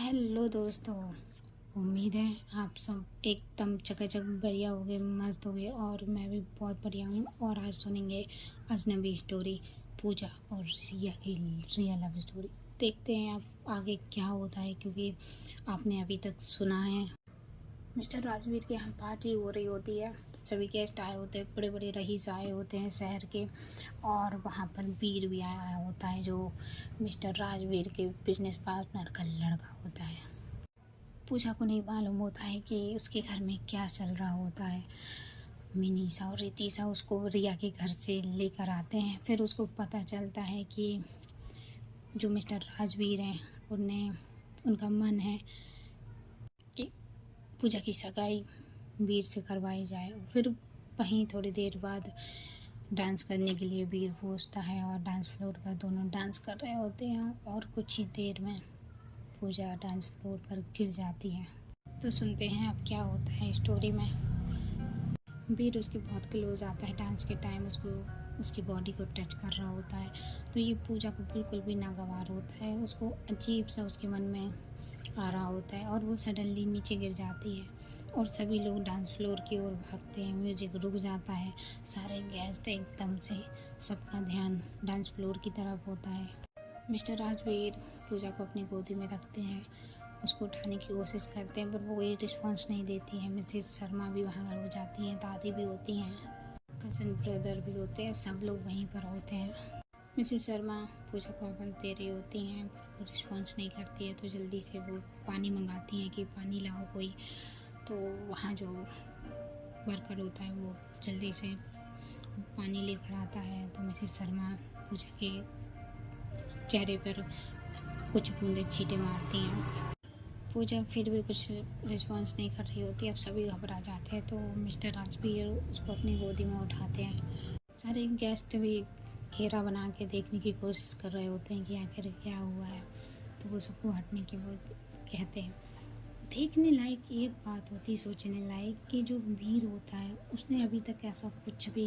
Hello दोस्तों। उम्मीद है आप सब एकदम चकाचक बढ़िया हो गए, मस्त हो गए और मैं भी बहुत बढ़िया हूँ। और आज सुनेंगे अजनबी स्टोरी, पूजा और रिया की रियल लव स्टोरी। देखते हैं आप आगे क्या होता है, क्योंकि आपने अभी तक सुना है मिस्टर राजवीर के यहाँ पार्टी हो रही होती है। सभी गेस्ट आए होते हैं, बड़े बड़े रईस आए होते हैं शहर के, और वहाँ पर वीर भी आया होता है जो मिस्टर राजवीर के बिजनेस पार्टनर का लड़का होता है। पूजा को नहीं मालूम होता है कि उसके घर में क्या चल रहा होता है। मिनीषा और रितिशा उसको रिया के घर से लेकर आते हैं। फिर उसको पता चलता है कि जो मिस्टर राजवीर हैं उनका मन है कि पूजा की सगाई वीर से करवाई जाए। फिर वहीं थोड़ी देर बाद डांस करने के लिए वीर पहुंचता है और डांस फ्लोर पर दोनों डांस कर रहे होते हैं, और कुछ ही देर में पूजा डांस फ्लोर पर गिर जाती है। तो सुनते हैं अब क्या होता है स्टोरी में। वीर उसके बहुत क्लोज आता है, डांस के टाइम उसकी बॉडी को टच कर रहा होता है। तो ये पूजा को बिल्कुल भी नागवार होता है, उसको अजीब सा उसके मन में आ रहा होता है, और वो सडनली नीचे गिर जाती है और सभी लोग डांस फ्लोर की ओर भागते हैं। म्यूजिक रुक जाता है, सारे गेस्ट एकदम से सबका ध्यान डांस फ्लोर की तरफ होता है। मिस्टर राजवीर पूजा को अपनी गोदी में रखते हैं, उसको उठाने की कोशिश करते हैं, पर वो कोई रिस्पॉन्स नहीं देती है। मिसेस शर्मा भी वहाँ हो जाती हैं, दादी भी होती हैं, कज़न ब्रदर भी होते हैं, सब लोग वहीं पर होते हैं। मिसेस शर्मा पूजा को आवाज़ दे रही होती हैं, पर वो रिस्पॉन्स नहीं करती है। तो जल्दी से वो पानी मंगाती हैं कि पानी लाओ कोई। तो वहाँ जो वर्कर होता है वो जल्दी से पानी लेकर आता है। तो मिसेस शर्मा पूजा के चेहरे पर कुछ बूंदे छींटे मारती हैं। पूजा फिर भी कुछ रिस्पॉन्स नहीं कर रही होती। अब सभी घबरा जाते हैं, तो मिस्टर राजवीर उसको अपनी गोदी में उठाते हैं। सारे गेस्ट भी घेरा बना के देखने की कोशिश कर रहे होते हैं कि आखिर क्या हुआ है। तो वो सबको हटने की वो कहते हैं। देखने लायक एक बात होती, सोचने लायक, कि जो वीर होता है उसने अभी तक ऐसा कुछ भी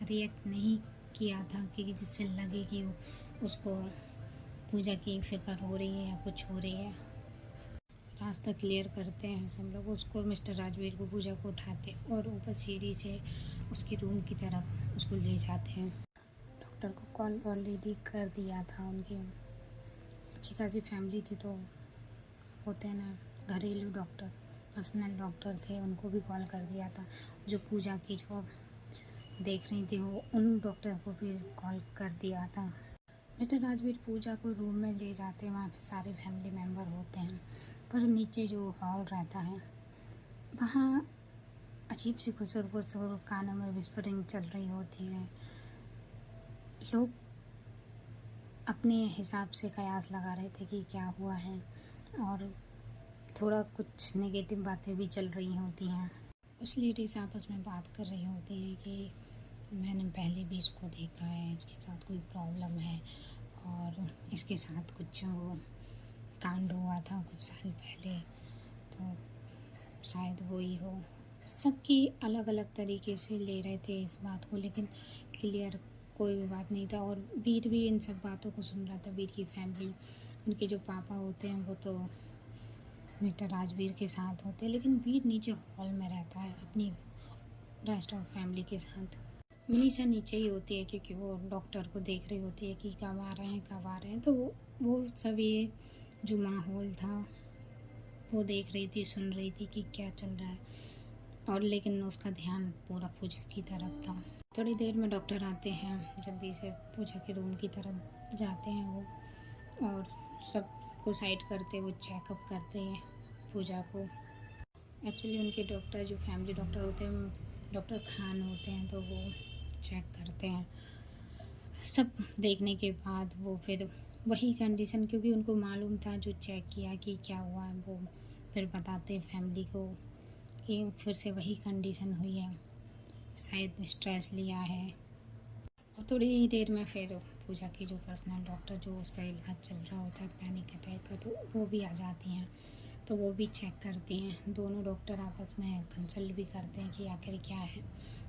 रिएक्ट नहीं किया था कि जिससे लगे कि उसको पूजा की फिक्र हो रही है या कुछ हो रही है। रास्ता क्लियर करते हैं सब लोग, उसको मिस्टर राजवीर को पूजा को उठाते और ऊपर सीढ़ी से उसके रूम की तरफ उसको ले जाते हैं। डॉक्टर को कॉल ऑलरेडी कर दिया था, उनकी अच्छी खासी फैमिली थी, तो होते हैं ना घरेलू डॉक्टर, पर्सनल डॉक्टर थे, उनको भी कॉल कर दिया था। जो पूजा की जो देख रही थी वो उन डॉक्टर को भी कॉल कर दिया था। मिस्टर राजवीर पूजा को रूम में ले जाते हैं, वहाँ पे सारे फैमिली मेम्बर होते हैं, पर नीचे जो हॉल रहता है वहाँ अजीब सी खुसर कानों में विस्परिंग चल रही होती है। लोग अपने हिसाब से कयास लगा रहे थे कि क्या हुआ है, और थोड़ा कुछ नेगेटिव बातें भी चल रही होती हैं। कुछ लेडीज आपस में बात कर रही होती हैं कि मैंने पहले भी इसको देखा है, इसके साथ कोई प्रॉब्लम है, और इसके साथ कुछ वो कांड हुआ था कुछ साल पहले, तो शायद वही हो। सबकी अलग अलग तरीके से ले रहे थे इस बात को, लेकिन क्लियर कोई भी बात नहीं था। और वीर भी इन सब बातों को सुन रहा था। वीर की फैमिली, उनके जो पापा होते हैं वो तो मिस्टर राजवीर के साथ होते हैं, लेकिन वीर नीचे हॉल में रहता है अपनी रेस्ट ऑफ फैमिली के साथ। मनीषा नीचे ही होती है, क्योंकि वो डॉक्टर को देख रही होती है कि कब आ रहे हैं कब आ रहे हैं। तो वो सब ये जो माहौल था वो देख रही थी, सुन रही थी कि क्या चल रहा है, और लेकिन उसका ध्यान पूरा पूजा की तरफ था। थोड़ी देर में डॉक्टर आते हैं, जल्दी से पूजा के रूम की तरफ जाते हैं वो, और सबको साइड करते वो चेकअप करते हैं पूजा को। एक्चुअली उनके डॉक्टर जो फैमिली डॉक्टर होते हैं, डॉक्टर खान होते हैं, तो वो चेक करते हैं। सब देखने के बाद वो फिर वही कंडीशन, क्योंकि उनको मालूम था जो चेक किया कि क्या हुआ है, वो फिर बताते फैमिली को कि फिर से वही कंडीशन हुई है, शायद स्ट्रेस लिया है। और थोड़ी ही देर में फिर पूजा की जो पर्सनल डॉक्टर जो उसका इलाज चल रहा होता है पैनिक अटैक का, तो वो भी आ जाती हैं। तो वो भी चेक करती हैं, दोनों डॉक्टर आपस में कंसल्ट भी करते हैं कि आखिर क्या है।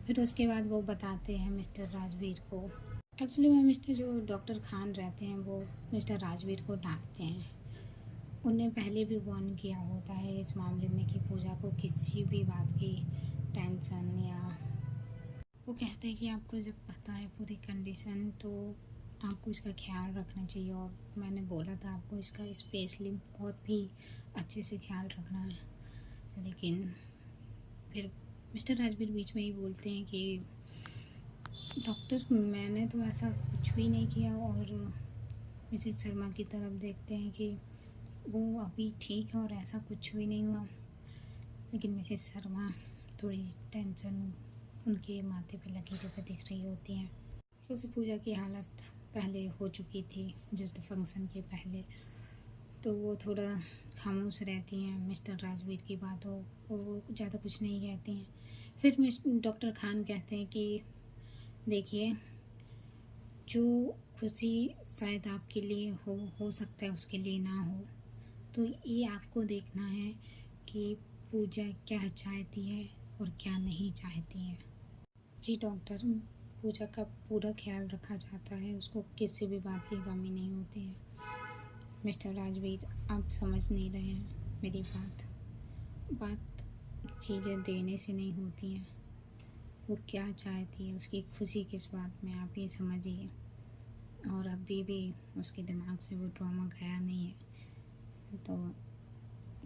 फिर उसके बाद वो बताते हैं मिस्टर राजवीर को। एक्चुअली में मिस्टर जो डॉक्टर खान रहते हैं वो मिस्टर राजवीर को डांटते हैं उन्हें पहले भी वार्न किया होता है इस मामले में कि पूजा को किसी भी बात की टेंशन, या वो कहते हैं कि आपको जब पता है पूरी कंडीशन तो आपको इसका ख्याल रखना चाहिए, और मैंने बोला था आपको इसका स्पेशली बहुत भी अच्छे से ख्याल रखना है। लेकिन फिर मिस्टर राजवीर बीच में ही बोलते हैं कि डॉक्टर मैंने तो ऐसा कुछ भी नहीं किया, और मिसेज शर्मा की तरफ देखते हैं कि वो अभी ठीक है और ऐसा कुछ भी नहीं हुआ। लेकिन मिसेज शर्मा थोड़ी टेंशन उनके माथे पे लकीरों पे दिख रही होती हैं, क्योंकि पूजा की हालत पहले हो चुकी थी जस्ट फंक्शन के पहले, तो वो थोड़ा खामोश रहती हैं मिस्टर राजवीर की बातों को, वो ज़्यादा कुछ नहीं कहती हैं। फिर डॉक्टर खान कहते हैं कि देखिए, जो खुशी शायद आपके लिए हो सकता है उसके लिए ना हो, तो ये आपको देखना है कि पूजा क्या चाहती है और क्या नहीं चाहती है। जी डॉक्टर, पूजा का पूरा ख्याल रखा जाता है, उसको किसी भी बात की कमी नहीं होती है। मिस्टर राजवीर, आप समझ नहीं रहे हैं मेरी बात चीज़ें देने से नहीं होती हैं, वो क्या चाहती है, उसकी खुशी किस बात में, आप ये समझिए। और अभी भी उसके दिमाग से वो ट्रॉमा गया नहीं है, तो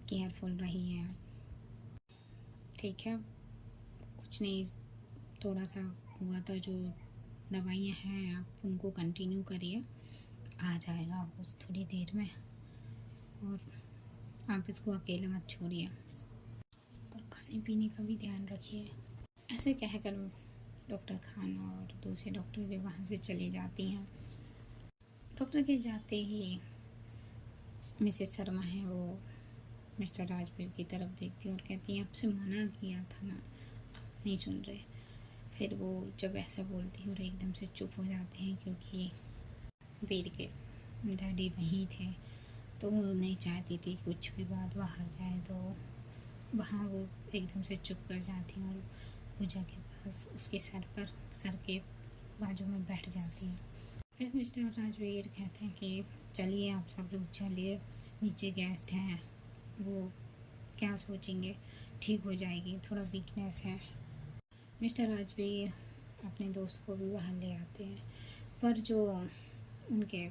केयरफुल रहिए आप, ठीक है। कुछ नहीं, थोड़ा सा हुआ था, जो दवाइयाँ हैं आप उनको कंटिन्यू करिए, आ जाएगा वो थोड़ी देर में, और आप इसको अकेले मत छोड़िए, और खाने पीने का भी ध्यान रखिए। ऐसे कहकर डॉक्टर खान और दूसरे डॉक्टर भी वहाँ से चली जाती हैं। डॉक्टर के जाते ही मिसेज शर्मा है वो मिस्टर राजवीर की तरफ देखती है और कहती है आपसे मना किया था ना, आप नहीं सुन रहे। फिर वो जब ऐसा बोलती है और एकदम से चुप हो जाते हैं, क्योंकि वीर के डैडी वहीं थे, तो वो नहीं चाहती थी कुछ भी बात बाहर जाए, तो वहाँ वो एकदम से चुप कर जाती हैं और पूजा के पास उसके सर के बाजू में बैठ जाती हैं। फिर मिस्टर राजवीर कहते हैं कि चलिए आप सब लोग चलिए, नीचे गेस्ट हैं, वो क्या सोचेंगे, ठीक हो जाएगी, थोड़ा वीकनेस है। मिस्टर राजवीर अपने दोस्त को भी बाहर ले आते हैं, पर जो उनके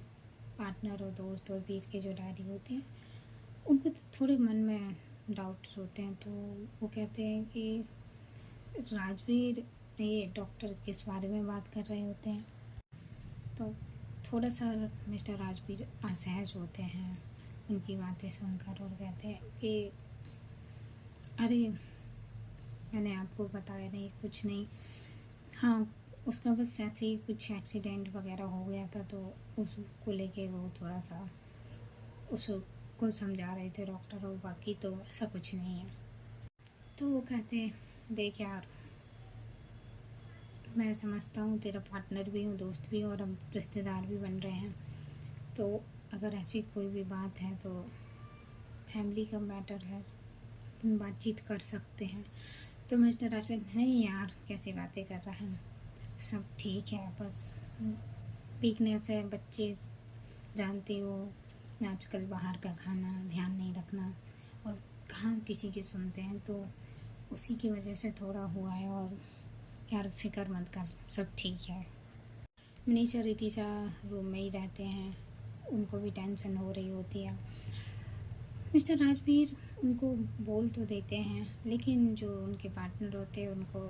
पार्टनर और दोस्त और वीर के जो डैडी होते हैं, उनको थोड़े मन में डाउट्स होते हैं, तो वो कहते हैं कि राजवीर ये डॉक्टर किस बारे में बात कर रहे होते हैं, तो थोड़ा सा मिस्टर राजवीर असहज होते हैं उनकी बातें सुनकर, और कहते हैं कि अरे मैंने आपको बताया नहीं, कुछ नहीं, हाँ उसका बस ऐसे ही कुछ एक्सीडेंट वगैरह हो गया था, तो उसको लेके वो थोड़ा सा उसको समझा रहे थे डॉक्टर, और बाकी तो ऐसा कुछ नहीं है। तो वो कहते हैं देख यार, मैं समझता हूँ तेरा पार्टनर भी हूँ, दोस्त भी हूँ, और हम रिश्तेदार भी बन रहे हैं, तो अगर ऐसी कोई भी बात है तो फैमिली का मैटर है, अपन बातचीत कर सकते हैं। तो मिस्टर राजवीर, नहीं यार कैसी बातें कर रहा है, सब ठीक है, बस वीकनेस है, बच्चे जानते हो आजकल बाहर का खाना, ध्यान नहीं रखना, और कहाँ किसी की सुनते हैं, तो उसी की वजह से थोड़ा हुआ है, और यार फिक्र मत कर, सब ठीक है। मनीषा और रितिशा रूम में ही रहते हैं, उनको भी टेंशन हो रही होती है। मिस्टर राजवीर उनको बोल तो देते हैं, लेकिन जो उनके पार्टनर होते हैं उनको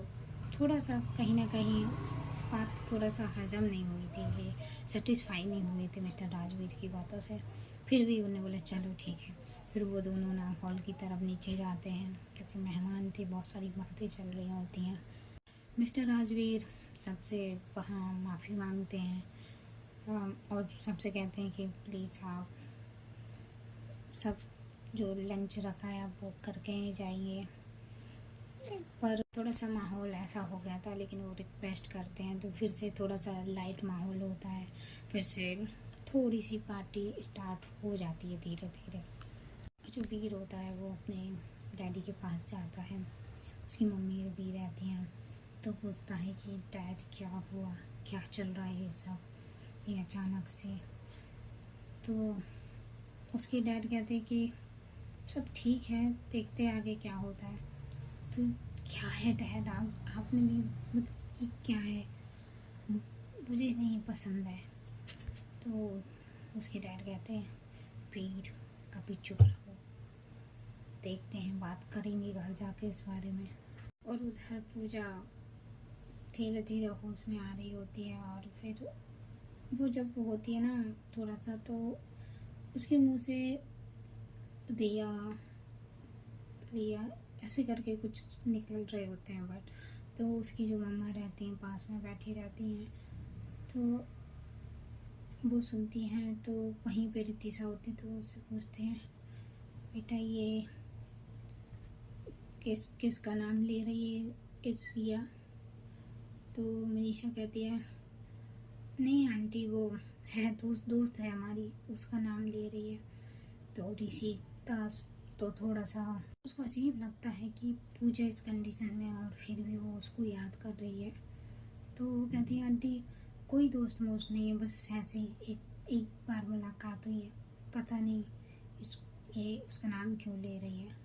थोड़ा सा कहीं ना कहीं बात थोड़ा सा हजम नहीं हुई थी, ये सेटिस्फाई नहीं हुए थे मिस्टर राजवीर की बातों से। फिर भी उन्हें बोला चलो ठीक है। फिर वो दोनों ना हॉल की तरफ नीचे जाते हैं, क्योंकि मेहमान थे, बहुत सारी बातें चल रही होती हैं। मिस्टर राजवीर सबसे वहाँ माफ़ी मांगते हैं, और सबसे कहते हैं कि प्लीज़ आप सब जो लंच रखा है आप वो करके ही जाइए। पर थोड़ा सा माहौल ऐसा हो गया था, लेकिन वो रिक्वेस्ट करते हैं तो फिर से थोड़ा सा लाइट माहौल होता है, फिर से थोड़ी सी पार्टी स्टार्ट हो जाती है धीरे धीरे। जो वीर होता है वो अपने डैडी के पास जाता है, उसकी मम्मी भी रहती हैं, तो पूछता है कि डैड क्या हुआ, क्या चल रहा है ये सब, ये अचानक से। तो उसके डैड कहते कि सब ठीक है, देखते हैं आगे क्या होता है। तो क्या है डैड, आपने भी मतलब कि क्या है, मुझे नहीं पसंद है। तो उसके डैड कहते हैं वीर अभी चुप रहो, देखते हैं, बात करेंगे घर जाके इस बारे में। और उधर पूजा धीरे धीरे होश में आ रही होती है, और फिर वो जब वो होती है ना थोड़ा सा, तो उसके मुंह से रिया रिया ऐसे करके कुछ निकल रहे होते हैं। बट तो उसकी जो मम्मा रहती हैं पास में बैठी रहती हैं, तो वो सुनती हैं। तो वहीं पे रितिशा होती, तो उससे पूछते हैं बेटा ये किसका नाम ले रही है रिया। तो मनीषा कहती है नहीं आंटी, वो है दोस्त है हमारी, उसका नाम ले रही है। तो ऋषिता तो थोड़ा सा उसको अजीब लगता है कि पूजा इस कंडीशन में और फिर भी वो उसको याद कर रही है। तो वो कहती है आंटी कोई दोस्त मोस्त नहीं है, बस ऐसे ही एक बार मुलाकात हुई है, पता नहीं ये उसका नाम क्यों ले रही है।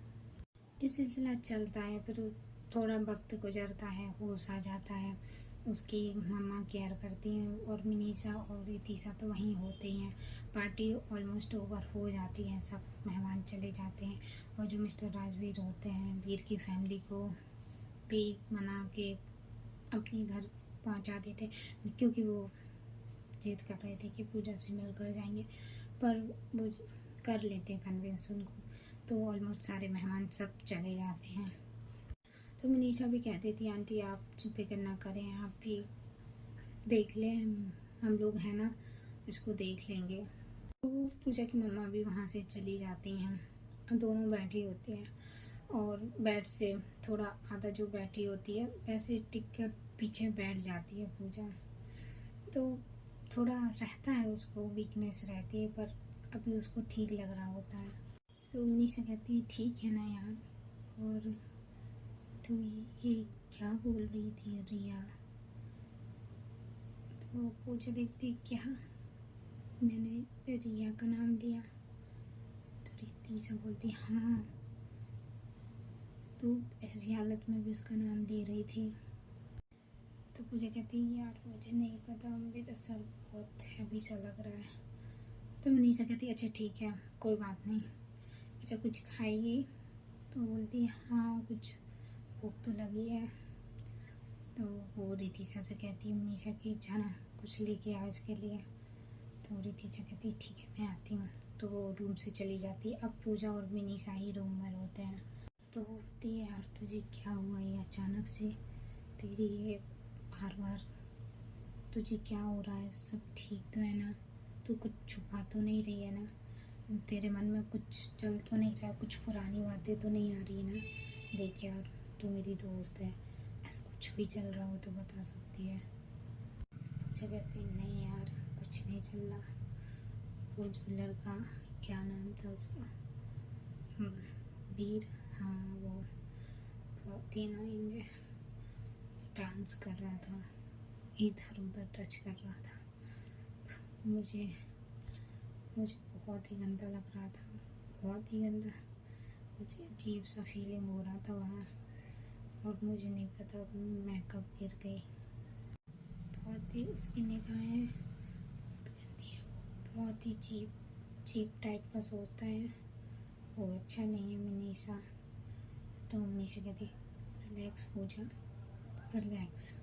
ये सिलसिला चलता है, फिर थोड़ा वक्त गुजरता है, होश आ जाता है, उसकी मम्मा केयर करती हैं और मनीषा और रितिशा तो वहीं होते ही हैं। पार्टी ऑलमोस्ट ओवर हो जाती है, सब मेहमान चले जाते हैं, और जो मिस्टर राजवीर होते हैं वीर की फैमिली को भी मना के अपने घर पहुंचा देते, क्योंकि वो जिद कर रहे थे कि पूजा से मिल कर जाएंगे, पर वो कर लेते हैं कन्विंस उनको। तो ऑलमोस्ट सारे मेहमान सब चले जाते हैं। तो मनीषा भी कहती थी आंटी आप फिक्र ना करें, आप भी देख लें, हम लोग हैं ना, इसको देख लेंगे। तो पूजा की मम्मा भी वहाँ से चली जाती हैं, दोनों बैठी होती हैं, और बेड से थोड़ा आधा जो बैठी होती है वैसे टिक कर पीछे बैठ जाती है पूजा। तो थोड़ा रहता है, उसको वीकनेस रहती है, पर अभी उसको ठीक लग रहा होता है। तो मनीषा कहती है ठीक है ना यार, और तो ये क्या बोल रही थी रिया। तो पूजा देखती क्या मैंने रिया का नाम लिया। तो रितिशा बोलती हाँ, तो ऐसी हालत में भी उसका नाम ले रही थी। तो पूजा कहती यार मुझे नहीं पता, मेरा सर बहुत हैवी सा लग रहा है। तो मनीषा कहती अच्छा ठीक है कोई बात नहीं, अच्छा कुछ खाएगी। तो बोलती हाँ कुछ भूख तो लगी है। तो वो रितिशा से कहती है मनीषा की जाना कुछ लेके आओ इसके लिए। तो रितिशा कहती है ठीक है मैं आती हूँ। तो वो रूम से चली जाती है। अब पूजा और मनीषा ही रूम में होते हैं। तो बोलती है यार तुझे क्या हुआ ये अचानक से, तेरी ये बार बार तुझे क्या हो रहा है, सब ठीक तो है ना, तू कुछ छुपा तो नहीं रही है ना, तेरे मन में कुछ चल तो नहीं रहा, कुछ पुरानी बातें तो नहीं आ रही है ना। देख यार तू मेरी दोस्त है, ऐसा कुछ भी चल रहा हो तो बता सकती है। पूजा कहती है नहीं यार कुछ नहीं चल रहा। वो जो लड़का क्या नाम था उसका, वीर, हाँ वो बहुत ही अनोइंग है, डांस कर रहा था, इधर उधर टच कर रहा था, मुझे बहुत ही गंदा लग रहा था, बहुत ही गंदा, मुझे अजीब सा फीलिंग हो रहा था वहाँ, और मुझे नहीं पता मैं कब गिर गई। बहुत ही उसकी निगाहें बहुत गंदी है, वो बहुत ही चीप टाइप का सोचता है, वो अच्छा नहीं है मनीषा। तो मनीषा कहती रिलैक्स हो जा, रिलैक्स,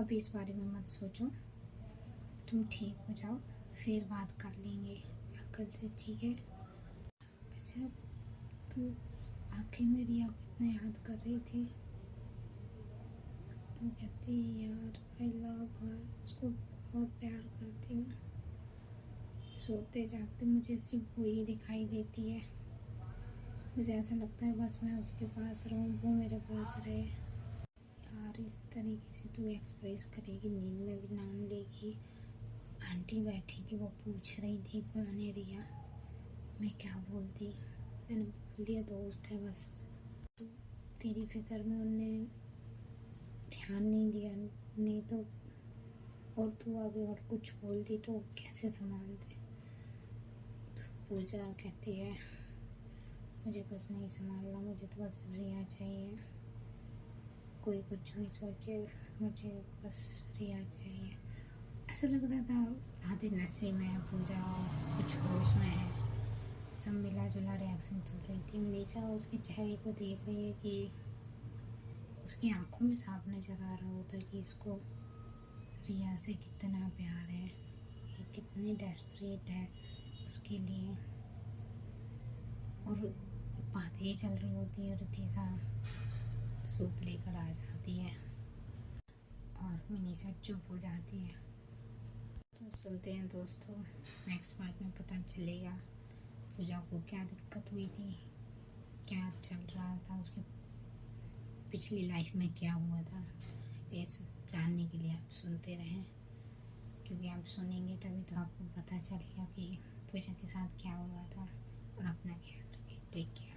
अभी इस बारे में मत सोचो, तुम ठीक हो जाओ फिर बात कर लेंगे अंकल से, ठीक है। अच्छा तू आखिर में रिया को इतना याद कर रही थी। तो कहती यार आई लव हर, उसको बहुत प्यार करती हूँ, सोते जागते मुझे सिर्फ वो ही दिखाई देती है, मुझे ऐसा लगता है बस मैं उसके पास रहूँ, वो मेरे पास रहे। यार इस तरीके से तू एक्सप्रेस करेगी, नींद में भी नाम लेगी। आंटी बैठी थी वो पूछ रही थी कौन है रिया, मैं क्या बोलती, मैंने बोल दिया दोस्त है बस। तो तेरी फिक्र में उनने ध्यान नहीं दिया, नहीं तो और तू आगे और कुछ बोलती तो कैसे संभालते। तो पूजा कहती है मुझे कुछ नहीं संभालना, मुझे तो बस रिया चाहिए। कोई कुछ भी सोचे, मुझे बस रिया चाहिए। ऐसा लग रहा था आधे नशे में है पूजा और कुछ होश में है। सब मिला जुला रिएक्शन चल रही थी। मनीषा उसके चेहरे को देख रही है कि उसकी आंखों में साफ नज़र आ रहा होता कि इसको रिया से कितना प्यार है, ये कितनी डेस्परेट है उसके लिए। और बात ये चल रही होती है, रतीजा सूप लेकर आ जाती है और मनीषा चुप हो जाती है। तो सुनते हैं दोस्तों, नेक्स्ट पार्ट में पता चलेगा पूजा को क्या दिक्कत हुई थी, क्या चल रहा था, उसकी पिछली लाइफ में क्या हुआ था। ये सब जानने के लिए आप सुनते रहें, क्योंकि आप सुनेंगे तभी तो आपको पता चलेगा कि पूजा के साथ क्या हुआ था। और अपना ख्याल रखें। Take care.